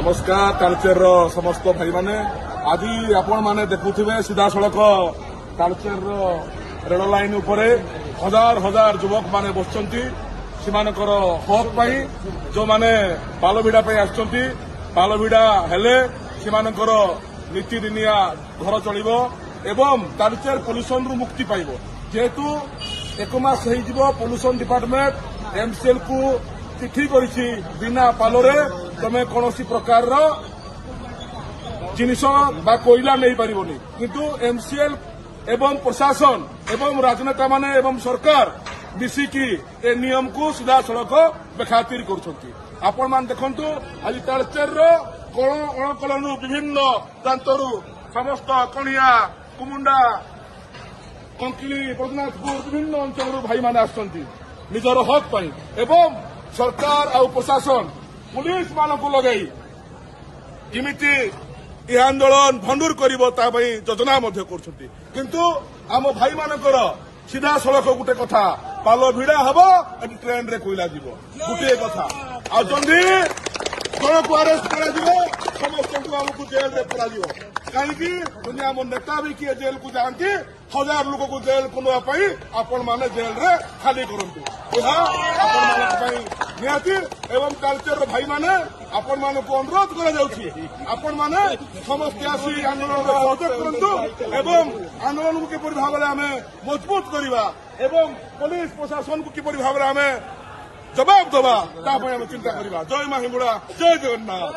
नमस्कार तालचेर समस्त भाई माने आज आपण माने देखुथिबे सीधा सड़क तालचेर रेल लाइन उपरे हजार हजार युवक माने बसचंती सिमानकर हक पाई जो माने पालभिड़ा पे आछंती पालभिड़ा हेले सिमानकर नीतिदिनिया घर चलिबो एवं तालचेर पोल्यूशन रु मुक्ति पाइबो जेहेतु एक मास हो पोल्यूशन डिपार्टमेंट एमसीएल को चिठी करिछि बिना पालोरे तमे कोनोसी प्रकार जिनिस बा कोयला नहीं पारिबोनी किंतु एमसीएल एवं प्रशासन एवं राजनेता माने एवं सरकार मिसिकी ए नियम को सीधा सड़क बेखातिर करुछंती। आपण मान देखंतु आज तालचेर कोण अणकलनु विभिन्न प्रांतरु समस्त कणिया कुमुंडा कंकली बदनाथपुर विभिन्न अंचल भाई माने आछंती निजर हक पाई एवं सरकार आ प्रशासन पुलिस मानक लगे किमिति यह आंदोलन भंडूर कर योजना किंतु आम भाई मानकर सीधा सड़क गोटे कथा पाल भिड़ा हम ट्रेन रे कोईला जीव गोटे कथा आ जल्दी जन को अरेस्ट कर समस्त को आमको जेल रे पड़ा कहीं दुनिया मो नेता भी किए जेल को जाती हजार लोक को जेल को नापी आपण मैंने जेल रे खाली करंतु निहाती एवं तालचेर भाई माने आपण माने को अनुरोध करा जाउछि आपण माने समस्त आसी आंदोलन में सहयोग करंतु एवं आंदोलन को किपरि भाव में आमे मजबूत करिबा एवं पुलिस प्रशासन को किपरि भाव में आमे जवाब दबा ता चिंता करिबा। जय मां हिमुड़ा जय जगन्नाथ।